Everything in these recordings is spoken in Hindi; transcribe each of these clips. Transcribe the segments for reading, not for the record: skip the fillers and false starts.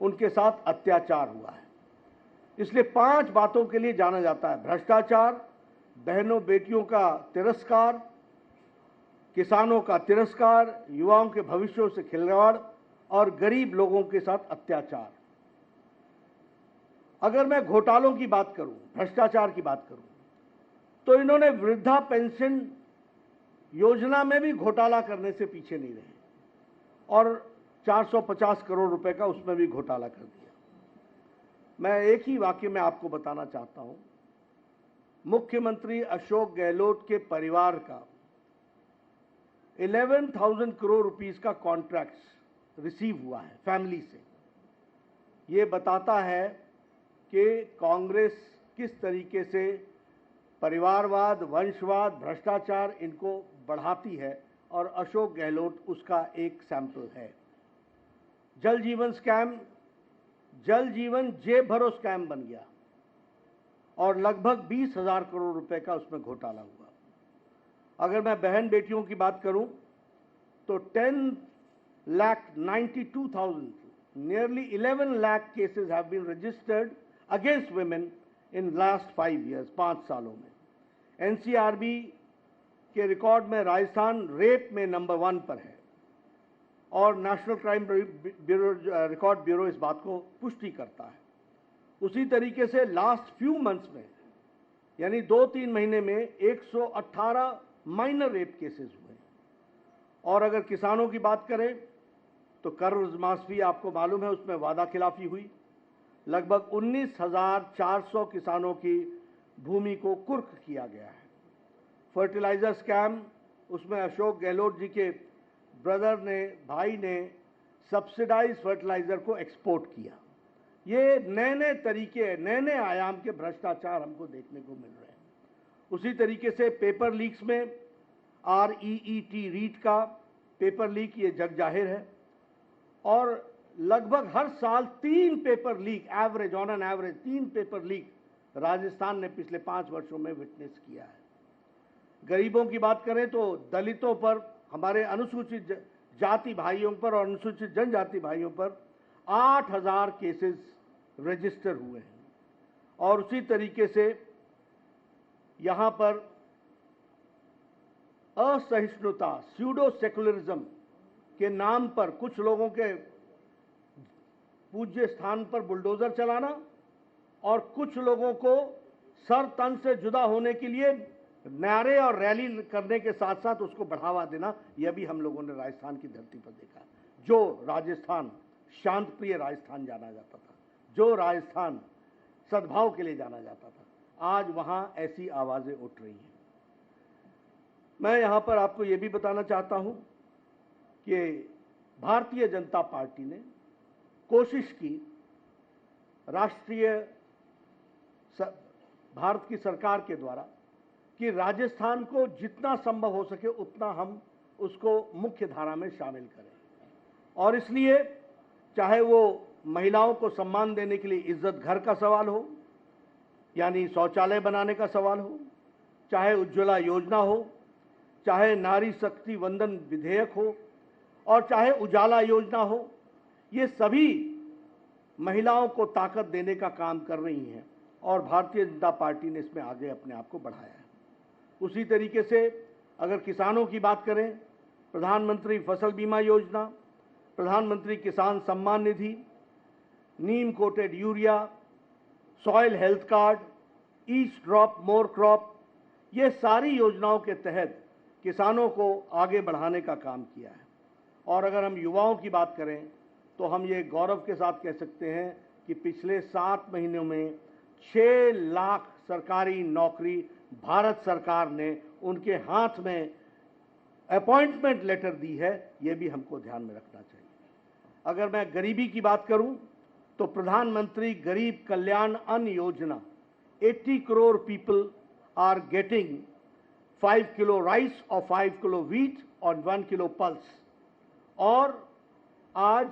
उनके साथ अत्याचार हुआ है। इसलिए 5 बातों के लिए जाना जाता है: भ्रष्टाचार, बहनों बेटियों का तिरस्कार, किसानों का तिरस्कार, युवाओं के भविष्यों से खिलवाड़ और गरीब लोगों के साथ अत्याचार। अगर मैं घोटालों की बात करूं, भ्रष्टाचार की बात करूं, तो इन्होंने वृद्धा पेंशन योजना में भी घोटाला करने से पीछे नहीं रहे और 450 करोड़ रुपए का उसमें भी घोटाला कर दिया। मैं एक ही वाक्य में आपको बताना चाहता हूं, मुख्यमंत्री अशोक गहलोत के परिवार का 11,000 करोड़ रुपीस का कॉन्ट्रैक्ट रिसीव हुआ है फैमिली से। ये बताता है कि कांग्रेस किस तरीके से परिवारवाद, वंशवाद, भ्रष्टाचार इनको बढ़ाती है और अशोक गहलोत उसका एक सैंपल है। जल जीवन स्कैम, जल जीवन जेब भरो स्कैम बन गया और लगभग 20,000 करोड़ रुपए का उसमें घोटाला हुआ। अगर मैं बहन बेटियों की बात करूं तो 10,92,000, nearly 11 lakh cases have been registered against women in last 5 years, 5 सालों में। एनसीआरबी के रिकॉर्ड में राजस्थान रेप में नंबर 1 पर है और national crime bureau record bureau इस बात को पुष्टि करता है। उसी तरीके से लास्ट फ्यू मंथ्स में, यानी 2-3 महीने में 118 माइनर रेप केसेस हुए। और अगर किसानों की बात करें तो कर्जमाफी आपको मालूम है, उसमें वादा खिलाफी हुई। लगभग 19,400 किसानों की भूमि को कुर्क किया गया है। फर्टिलाइजर स्कैम, उसमें अशोक गहलोत जी के ब्रदर ने, भाई ने सब्सिडाइज फर्टिलाइजर को एक्सपोर्ट किया। ये नए नए तरीके, नए नए आयाम के भ्रष्टाचार हमको देखने को मिल रहे हैं। उसी तरीके से पेपर लीक्स में रीट का पेपर लीक, ये जग जाहिर है और लगभग हर साल 3 paper leak average, on an average 3 paper leak Rajasthan ने पिछले 5 वर्षों में विटनेस किया है। गरीबों की बात करें तो दलितों पर, हमारे अनुसूचित जाति भाइयों पर और अनुसूचित जनजाति भाइयों पर 8,000 केसेस रजिस्टर हुए हैं। और उसी तरीके से यहां पर असहिष्णुता, स्यूडो सेकुलरिज्म के नाम पर कुछ लोगों के पूज्य स्थान पर बुलडोजर चलाना और कुछ लोगों को सर तन से जुदा होने के लिए नारे और रैली करने के साथ साथ उसको बढ़ावा देना, यह भी हम लोगों ने राजस्थान की धरती पर देखा। जो राजस्थान शांत प्रिय राजस्थान जाना जाता था, जो राजस्थान सद्भाव के लिए जाना जाता था, आज वहां ऐसी आवाजें उठ रही हैं। मैं यहां पर आपको यह भी बताना चाहता हूं कि भारतीय जनता पार्टी ने कोशिश की, राष्ट्रीय भारत की सरकार के द्वारा, कि राजस्थान को जितना संभव हो सके उतना हम उसको मुख्य धारा में शामिल करें। और इसलिए चाहे वो महिलाओं को सम्मान देने के लिए इज्जत घर का सवाल हो, यानी शौचालय बनाने का सवाल हो, चाहे उज्ज्वला योजना हो, चाहे नारी शक्ति वंदन विधेयक हो और चाहे उजाला योजना हो, ये सभी महिलाओं को ताकत देने का काम कर रही हैं और भारतीय जनता पार्टी ने इसमें आगे अपने आप को बढ़ाया है। उसी तरीके से अगर किसानों की बात करें, प्रधानमंत्री फसल बीमा योजना, प्रधानमंत्री किसान सम्मान निधि, neem coated urea, soil health card, each drop more crop, ये सारी योजनाओं के तहत किसानों को आगे बढ़ाने का काम किया है। और अगर हम युवाओं की बात करें तो हम ये गौरव के साथ कह सकते हैं कि पिछले 7 महीनों में 6 लाख सरकारी नौकरी भारत सरकार ने उनके हाथ में अपॉइंटमेंट लेटर दी है, ये भी हमको ध्यान में रखना चाहिए। अगर मैं गरीबी की बात करूं तो प्रधानमंत्री गरीब कल्याण Anna Yojana, 80 crore people are getting 5 kilo rice और 5 किलो व्हीट और 1 किलो पल्स। और आज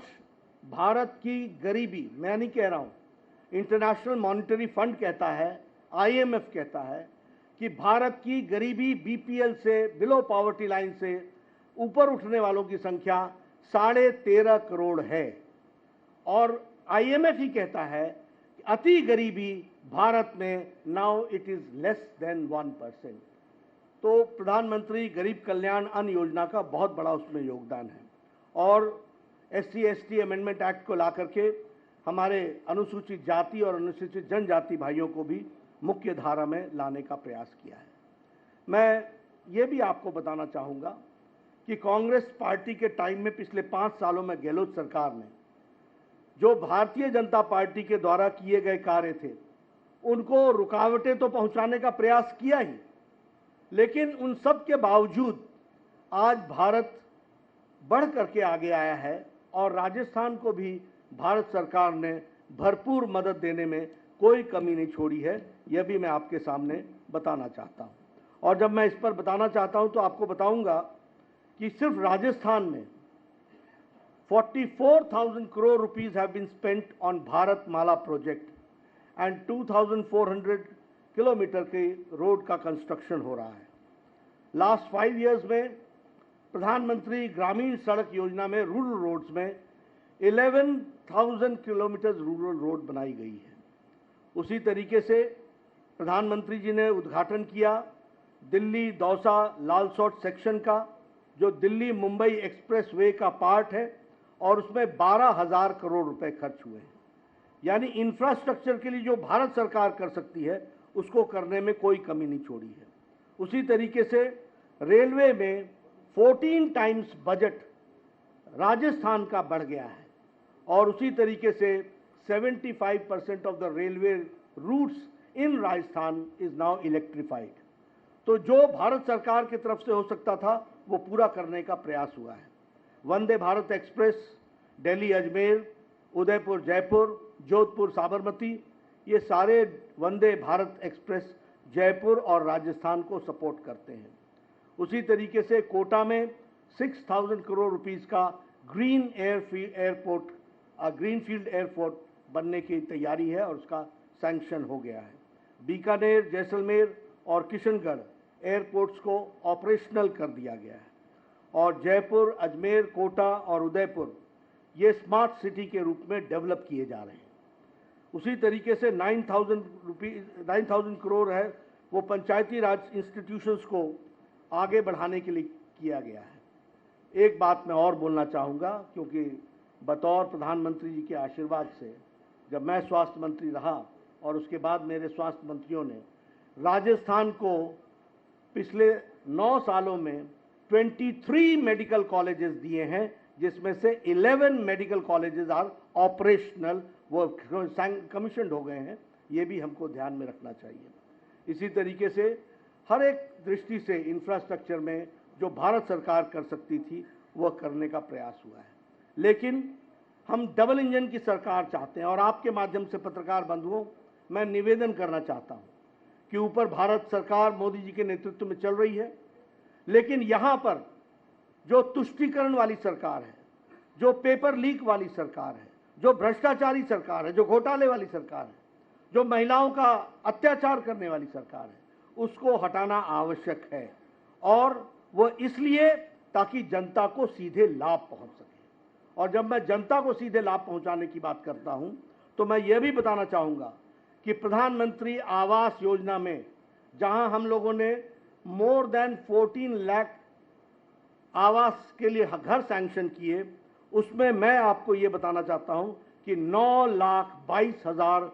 भारत की गरीबी, मैं नहीं कह रहा हूं, इंटरनेशनल मॉनिटरी फंड कहता है, IMF कहता है कि भारत की गरीबी बीपीएल से, बिलो पॉवर्टी लाइन से ऊपर उठने वालों की संख्या 13.5 करोड़ है। और IMF ही कहता है कि अति गरीबी भारत में now it is less than 1%। तो प्रधानमंत्री गरीब कल्याण अन्न योजना का बहुत बड़ा उसमें योगदान है। और SC/ST अमेंडमेंट एक्ट को ला करके हमारे अनुसूचित जाति और अनुसूचित जनजाति भाइयों को भी मुख्य धारा में लाने का प्रयास किया है। मैं ये भी आपको बताना चाहूँगा कि कांग्रेस पार्टी के टाइम में पिछले 5 सालों में गहलोत सरकार ने जो भारतीय जनता पार्टी के द्वारा किए गए कार्य थे उनको रुकावटें तो पहुंचाने का प्रयास किया ही, लेकिन उन सब के बावजूद आज भारत बढ़ करके आगे आया है और राजस्थान को भी भारत सरकार ने भरपूर मदद देने में कोई कमी नहीं छोड़ी है। यह भी मैं आपके सामने बताना चाहता हूं। और जब मैं इस पर बताना चाहता हूं तो आपको बताऊंगा कि सिर्फ राजस्थान में 44,000 crore rupees have been spent on Bharat Mala project and 2,400 kilometre के रोड का कंस्ट्रक्शन हो रहा है। लास्ट 5 इयर्स में प्रधानमंत्री ग्रामीण सड़क योजना में रूरल रोड्स में 11,000 किलोमीटर रूरल रोड बनाई गई है। उसी तरीके से प्रधानमंत्री जी ने उद्घाटन किया दिल्ली दौसा लालसोट सेक्शन का, जो दिल्ली मुंबई एक्सप्रेस वे का पार्ट है और उसमें 12,000 करोड़ रुपए खर्च हुए हैं। यानी इंफ्रास्ट्रक्चर के लिए जो भारत सरकार कर सकती है उसको करने में कोई कमी नहीं छोड़ी है। उसी तरीके से रेलवे में 14 टाइम्स बजट राजस्थान का बढ़ गया है और उसी तरीके से 75% of the railway routes in Rajasthan is now electrified. तो जो भारत सरकार की तरफ से हो सकता था वो पूरा करने का प्रयास हुआ है। वंदे भारत एक्सप्रेस दिल्ली अजमेर, उदयपुर जयपुर, जोधपुर साबरमती, ये सारे वंदे भारत एक्सप्रेस जयपुर और राजस्थान को सपोर्ट करते हैं। उसी तरीके से कोटा में 6,000 करोड़ रुपीस का ग्रीन ग्रीनफील्ड एयरपोर्ट बनने की तैयारी है और उसका सैंक्शन हो गया है। बीकानेर, जैसलमेर और किशनगढ़ एयरपोर्ट्स को ऑपरेशनल कर दिया गया है और जयपुर, अजमेर, कोटा और उदयपुर ये स्मार्ट सिटी के रूप में डेवलप किए जा रहे हैं। उसी तरीके से 9,000 करोड़ है वो पंचायती राज इंस्टीट्यूशंस को आगे बढ़ाने के लिए किया गया है। एक बात मैं और बोलना चाहूँगा, क्योंकि बतौर प्रधानमंत्री जी के आशीर्वाद से जब मैं स्वास्थ्य मंत्री रहा और उसके बाद मेरे स्वास्थ्य मंत्रियों ने राजस्थान को पिछले 9 सालों में 23 मेडिकल कॉलेजेस दिए हैं, जिसमें से 11 मेडिकल कॉलेजेस आर ऑपरेशनल, वो कमीशन्ड हो गए हैं। ये भी हमको ध्यान में रखना चाहिए। इसी तरीके से हर एक दृष्टि से इंफ्रास्ट्रक्चर में जो भारत सरकार कर सकती थी वह करने का प्रयास हुआ है। लेकिन हम डबल इंजन की सरकार चाहते हैं और आपके माध्यम से पत्रकार बंधुओं मैं निवेदन करना चाहता हूं कि ऊपर भारत सरकार मोदी जी के नेतृत्व में चल रही है, लेकिन यहां पर जो तुष्टीकरण वाली सरकार है, जो पेपर लीक वाली सरकार है, जो भ्रष्टाचारी सरकार है, जो घोटाले वाली सरकार है, जो महिलाओं का अत्याचार करने वाली सरकार है, उसको हटाना आवश्यक है। और वो इसलिए ताकि जनता को सीधे लाभ पहुंच सके। और जब मैं जनता को सीधे लाभ पहुंचाने की बात करता हूं तो मैं ये भी बताना चाहूंगा कि प्रधानमंत्री आवास योजना में जहां हम लोगों ने मोर देन 14 लाख आवास के लिए घर सैंक्शन किए, उसमें मैं आपको ये बताना चाहता हूं कि 9,22,000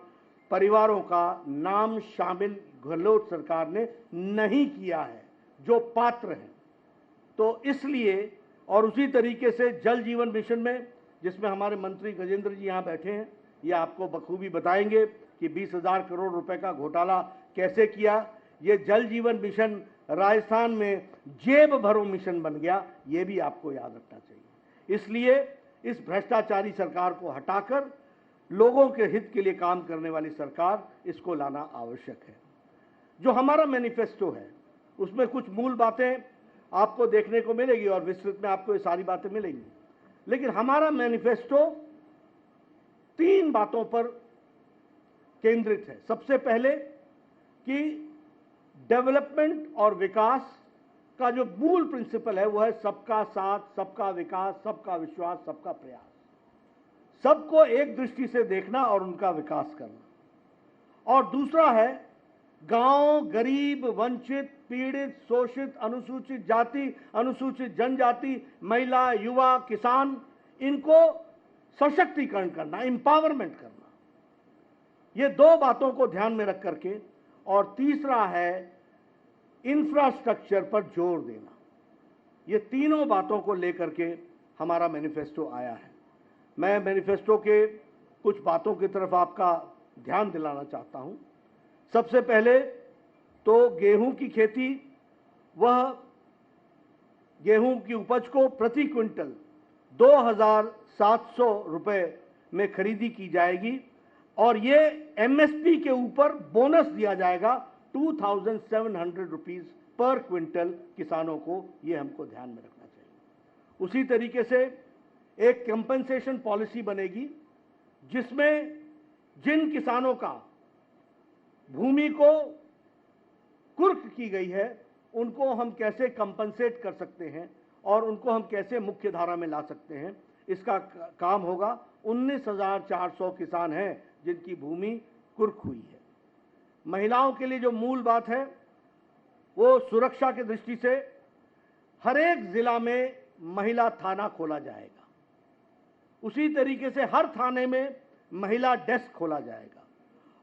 परिवारों का नाम शामिल गहलोत सरकार ने नहीं किया है जो पात्र हैं। तो इसलिए, और उसी तरीके से जल जीवन मिशन में, जिसमें हमारे मंत्री गजेंद्र जी यहाँ बैठे हैं, ये आपको बखूबी बताएंगे कि 20,000 करोड़ रुपए का घोटाला कैसे किया। ये जल जीवन मिशन राजस्थान में जेब भरो मिशन बन गया, ये भी आपको याद रखना चाहिए। इसलिए इस भ्रष्टाचारी सरकार को हटाकर लोगों के हित के लिए काम करने वाली सरकार, इसको लाना आवश्यक है। जो हमारा मैनिफेस्टो है उसमें कुछ मूल बातें आपको देखने को मिलेगी और विस्तृत में आपको ये सारी बातें मिलेंगी, लेकिन हमारा मैनिफेस्टो 3 बातों पर केंद्रित है। सबसे पहले कि डेवलपमेंट और विकास का जो मूल प्रिंसिपल है वो है सबका साथ, सबका विकास, सबका विश्वास, सबका प्रयास। सबको एक दृष्टि से देखना और उनका विकास करना। और दूसरा है गांव, गरीब, वंचित, पीड़ित, शोषित, अनुसूचित जाति, अनुसूचित जनजाति, महिला, युवा, किसान, इनको सशक्तिकरण करना, एम्पावरमेंट करना। ये दो बातों को ध्यान में रख करके, और तीसरा है इंफ्रास्ट्रक्चर पर जोर देना। ये तीनों बातों को लेकर के हमारा मैनिफेस्टो आया है। मैं मैनिफेस्टो के कुछ बातों की तरफ आपका ध्यान दिलाना चाहता हूं। सबसे पहले तो गेहूं की खेती, वह गेहूं की उपज को प्रति क्विंटल 2,700 रुपए में खरीदी की जाएगी, और ये एमएसपी के ऊपर बोनस दिया जाएगा 2,700 रुपीज पर क्विंटल किसानों को। ये हमको ध्यान में रखना चाहिए। उसी तरीके से एक कंपनसेशन पॉलिसी बनेगी, जिसमें जिन किसानों का भूमि को कुर्क की गई है उनको हम कैसे कंपनसेट कर सकते हैं और उनको हम कैसे मुख्य धारा में ला सकते हैं, इसका काम होगा। 19,400 किसान हैं जिनकी भूमि कुर्क हुई है। महिलाओं के लिए जो मूल बात है वो सुरक्षा की दृष्टि से हर एक जिला में महिला थाना खोला जाएगा। उसी तरीके से हर थाने में महिला डेस्क खोला जाएगा,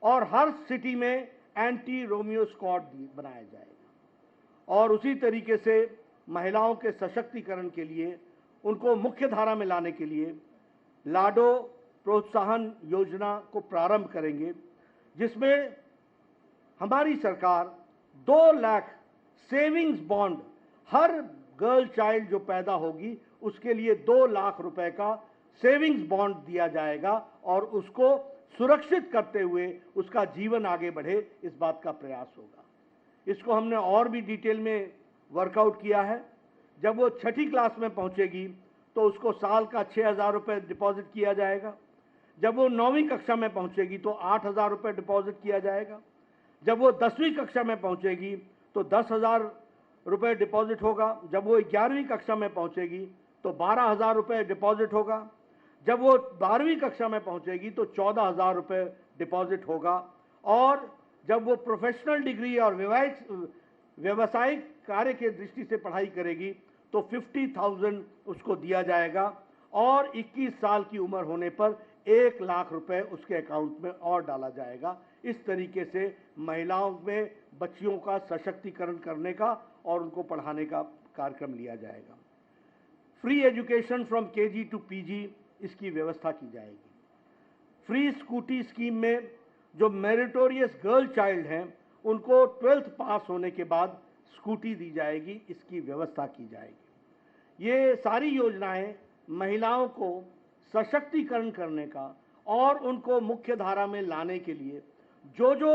और हर सिटी में एंटी रोमियो स्क्वाड बनाया जाएगा। और उसी तरीके से महिलाओं के सशक्तिकरण के लिए, उनको मुख्य धारा में लाने के लिए लाडो प्रोत्साहन योजना को प्रारंभ करेंगे, जिसमें हमारी सरकार 2 लाख सेविंग्स बॉन्ड, हर गर्ल चाइल्ड जो पैदा होगी उसके लिए 2 लाख रुपए का सेविंग्स बॉन्ड दिया जाएगा, और उसको सुरक्षित करते हुए उसका जीवन आगे बढ़े, इस बात का प्रयास होगा। इसको हमने और भी डिटेल में वर्कआउट किया है। जब वो 6ठी क्लास में पहुंचेगी तो उसको साल का 6,000 रुपये डिपॉजिट किया जाएगा। जब वो 9वीं कक्षा में पहुंचेगी तो 8,000 रुपये डिपॉजिट किया जाएगा। जब वो 10वीं कक्षा में पहुंचेगी तो 10,000 रुपये डिपॉजिट होगा। जब वो 11वीं कक्षा में पहुंचेगी तो 12,000 रुपये डिपॉजिट होगा। जब वो 12वीं कक्षा में पहुंचेगी तो 14,000 रुपये डिपॉजिट होगा। और जब वो प्रोफेशनल डिग्री और व्यवसायिक कार्य के दृष्टि से पढ़ाई करेगी तो 50,000 उसको दिया जाएगा, और 21 साल की उम्र होने पर 1 लाख रुपए उसके अकाउंट में और डाला जाएगा। इस तरीके से महिलाओं में बच्चियों का सशक्तिकरण करने का और उनको पढ़ाने का कार्यक्रम लिया जाएगा। Free education from KG to PG, इसकी व्यवस्था की जाएगी। फ्री स्कूटी स्कीम में जो मेरिटोरियस गर्ल चाइल्ड हैं उनको 12th पास होने के बाद स्कूटी दी जाएगी, इसकी व्यवस्था की जाएगी। ये सारी योजनाएं महिलाओं को सशक्तिकरण करने का और उनको मुख्य धारा में लाने के लिए जो जो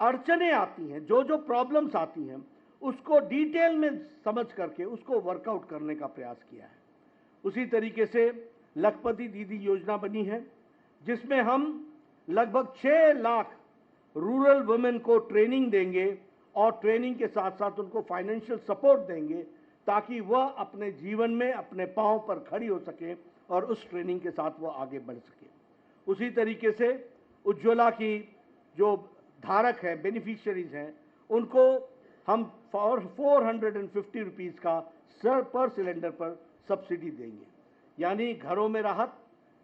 अड़चनें आती हैं, जो जो प्रॉब्लम्स आती हैं, उसको डिटेल में समझ करके उसको वर्कआउट करने का प्रयास किया है। उसी तरीके से लखपति दीदी योजना बनी है, जिसमें हम लगभग 6 लाख रूरल वुमेन को ट्रेनिंग देंगे, और ट्रेनिंग के साथ साथ उनको फाइनेंशियल सपोर्ट देंगे ताकि वह अपने जीवन में अपने पांव पर खड़ी हो सके और उस ट्रेनिंग के साथ वो आगे बढ़ सके। उसी तरीके से उज्ज्वला की जो धारक है, बेनिफिशियरीज हैं, उनको हम 450 रुपीज़ का पर सिलेंडर पर सब्सिडी देंगे। यानी घरों में राहत,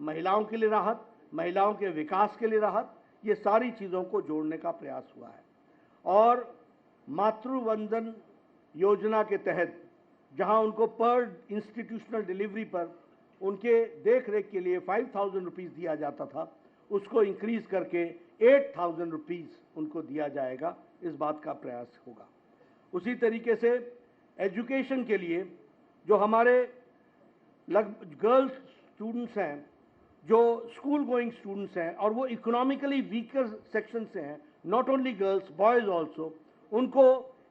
महिलाओं के लिए राहत, महिलाओं के विकास के लिए राहत, ये सारी चीज़ों को जोड़ने का प्रयास हुआ है। और मातृवंदन योजना के तहत जहां उनको पर इंस्टीट्यूशनल डिलीवरी पर उनके देख रेख के लिए 5,000 रुपीज़ दिया जाता था, उसको इंक्रीज करके 8,000 रुपीज़ उनको दिया जाएगा। इस बात का प्रयास होगा। उसी तरीके से एजुकेशन के लिए जो हमारे गर्ल्स स्टूडेंट्स हैं, जो स्कूल गोइंग स्टूडेंट्स हैं और वो इकोनॉमिकली वीकर सेक्शन से हैं, not only girls, boys also, उनको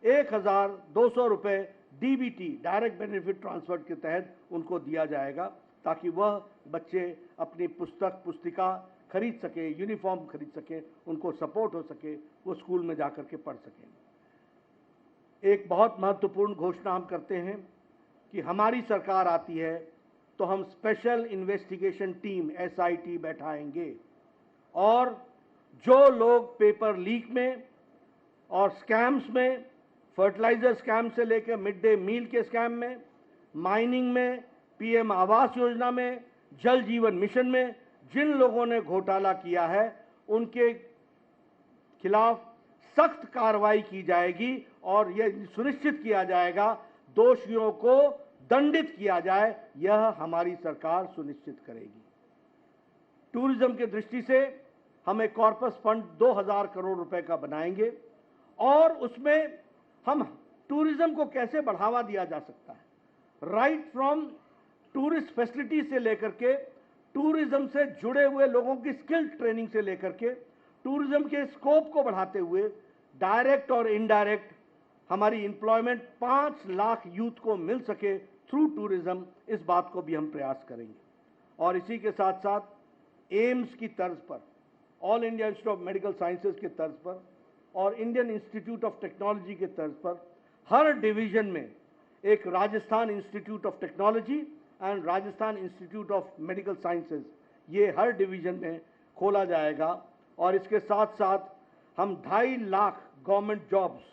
1,200 रुपये डीबीटी, डायरेक्ट बेनिफिट ट्रांसफर के तहत उनको दिया जाएगा, ताकि वह बच्चे अपनी पुस्तिका खरीद सके, यूनिफॉर्म खरीद सके, उनको सपोर्ट हो सके, वो स्कूल में जाकर के पढ़ सकें। एक बहुत महत्वपूर्ण घोषणा हम करते हैं कि हमारी सरकार आती है तो हम स्पेशल इन्वेस्टिगेशन टीम SIT बैठाएंगे और जो लोग पेपर लीक में और स्कैम्स में, फर्टिलाइजर स्कैम से लेकर मिड डे मील के स्कैम में, माइनिंग में, PM आवास योजना में, जल जीवन मिशन में जिन लोगों ने घोटाला किया है उनके खिलाफ सख्त कार्रवाई की जाएगी और यह सुनिश्चित किया जाएगा दोषियों को दंडित किया जाए। यह हमारी सरकार सुनिश्चित करेगी। टूरिज्म की दृष्टि से हम एक कॉर्पस फंड 2000 करोड़ रुपए का बनाएंगे और उसमें हम टूरिज्म को कैसे बढ़ावा दिया जा सकता है, राइट फ्रॉम टूरिस्ट फैसिलिटी से लेकर के, टूरिज्म से जुड़े हुए लोगों की स्किल ट्रेनिंग से लेकर के, टूरिज्म के स्कोप को बढ़ाते हुए डायरेक्ट और इनडायरेक्ट हमारी एम्प्लॉयमेंट 5 लाख यूथ को मिल सके थ्रू टूरिज्म, इस बात को भी हम प्रयास करेंगे। और इसी के साथ साथ एम्स की तर्ज पर, all India institute of medical sciences के तर्ज पर और इंडियन इंस्टीट्यूट ऑफ टेक्नोलॉजी के तर्ज पर हर डिवीजन में एक Rajasthan institute of technology and Rajasthan institute of medical sciences, ये हर डिवीजन में खोला जाएगा। और इसके साथ साथ हम 2.5 लाख गवर्नमेंट जॉब्स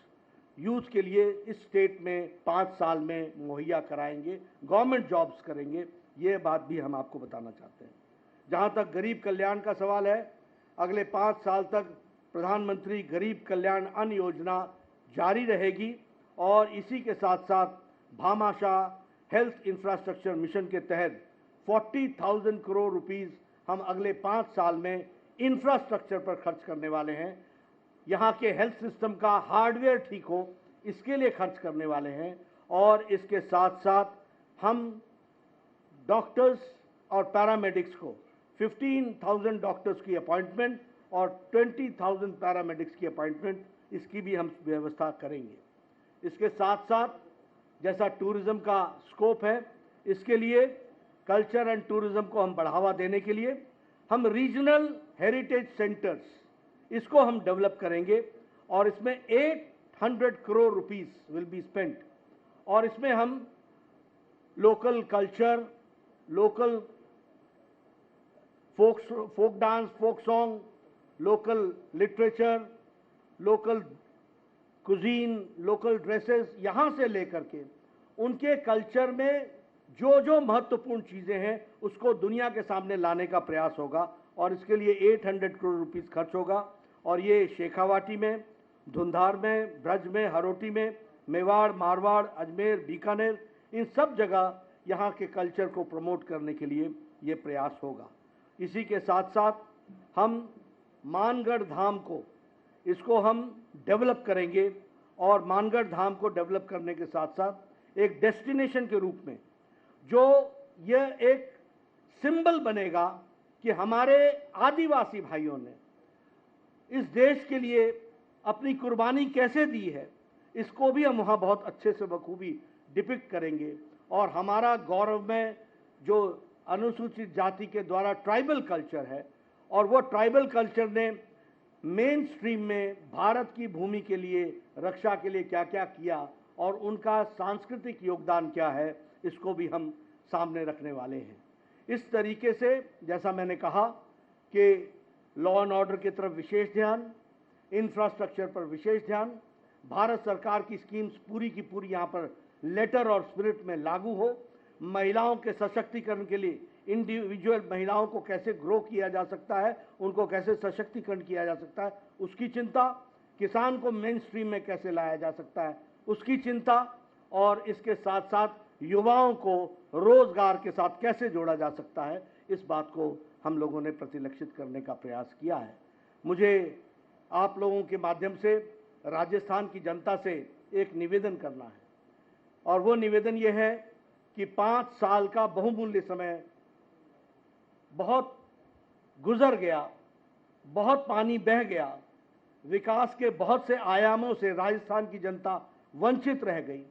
यूथ के लिए इस स्टेट में 5 साल में मुहैया कराएंगे, गवर्नमेंट जॉब्स करेंगे। ये बात भी हम आपको बताना चाहते हैं। जहाँ तक गरीब कल्याण का सवाल है, अगले 5 साल तक प्रधानमंत्री गरीब कल्याण अन्न योजना जारी रहेगी और इसी के साथ साथ भामाशाह हेल्थ इंफ्रास्ट्रक्चर मिशन के तहत 40,000 करोड़ रुपीस हम अगले 5 साल में इंफ्रास्ट्रक्चर पर खर्च करने वाले हैं। यहाँ के हेल्थ सिस्टम का हार्डवेयर ठीक हो, इसके लिए खर्च करने वाले हैं। और इसके साथ साथ हम डॉक्टर्स और पैरामेडिक्स को 15,000 डॉक्टर्स की अपॉइंटमेंट और 20,000 पैरामेडिक्स की अपॉइंटमेंट, इसकी भी हम व्यवस्था करेंगे। इसके साथ साथ जैसा टूरिज्म का स्कोप है, इसके लिए कल्चर एंड टूरिज्म को हम बढ़ावा देने के लिए हम रीजनल हेरिटेज सेंटर्स, इसको हम डेवलप करेंगे और इसमें 800 crore rupees will be spent. और इसमें हम local culture, local folk dance, folk song, local literature, local cuisine, local dresses, यहाँ से लेकर के उनके कल्चर में जो जो महत्वपूर्ण चीज़ें हैं उसको दुनिया के सामने लाने का प्रयास होगा। और इसके लिए 800 करोड़ रुपीस खर्च होगा। और ये शेखावाटी में, धुंधार में, ब्रज में, हरोटी में, मेवाड़, मारवाड़, अजमेर, बीकानेर, इन सब जगह यहाँ के कल्चर को प्रमोट करने के लिए ये प्रयास होगा। इसी के साथ साथ हम मानगढ़ धाम को, इसको हम डेवलप करेंगे और मानगढ़ धाम को डेवलप करने के साथ साथ एक डेस्टिनेशन के रूप में, जो यह एक सिंबल बनेगा कि हमारे आदिवासी भाइयों ने इस देश के लिए अपनी कुर्बानी कैसे दी है, इसको भी हम वहाँ बहुत अच्छे से बखूबी डिपिक्ट करेंगे। और हमारा गौरव में जो अनुसूचित जाति के द्वारा ट्राइबल कल्चर है, और वो ट्राइबल कल्चर ने मेन स्ट्रीम में भारत की भूमि के लिए, रक्षा के लिए क्या क्या किया और उनका सांस्कृतिक योगदान क्या है, इसको भी हम सामने रखने वाले हैं। इस तरीके से जैसा मैंने कहा कि लॉ एंड ऑर्डर की तरफ विशेष ध्यान, इंफ्रास्ट्रक्चर पर विशेष ध्यान, भारत सरकार की स्कीम्स पूरी की पूरी यहाँ पर लेटर और स्पिरिट में लागू हो, महिलाओं के सशक्तिकरण के लिए इंडिविजुअल महिलाओं को कैसे ग्रो किया जा सकता है, उनको कैसे सशक्तिकरण किया जा सकता है, उसकी चिंता, किसान को मेन स्ट्रीम में कैसे लाया जा सकता है, उसकी चिंता, और इसके साथ साथ युवाओं को रोजगार के साथ कैसे जोड़ा जा सकता है, इस बात को हम लोगों ने प्रतिलक्षित करने का प्रयास किया है। मुझे आप लोगों के माध्यम से राजस्थान की जनता से एक निवेदन करना है, और वो निवेदन ये है कि 5 साल का बहुमूल्य समय बहुत गुजर गया, बहुत पानी बह गया, विकास के बहुत से आयामों से राजस्थान की जनता वंचित रह गई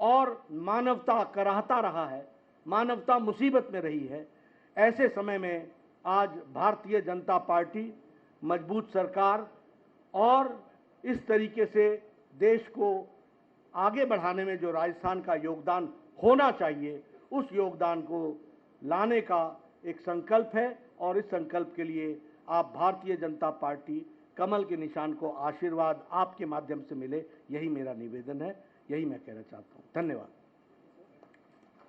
और मानवता कराहता रहा है, मानवता मुसीबत में रही है। ऐसे समय में आज भारतीय जनता पार्टी, मजबूत सरकार और इस तरीके से देश को आगे बढ़ाने में जो राजस्थान का योगदान होना चाहिए, उस योगदान को लाने का एक संकल्प है और इस संकल्प के लिए आप भारतीय जनता पार्टी कमल के निशान को आशीर्वाद आपके माध्यम से मिले, यही मेरा निवेदन है, यही मैं कहना चाहता हूं। धन्यवाद।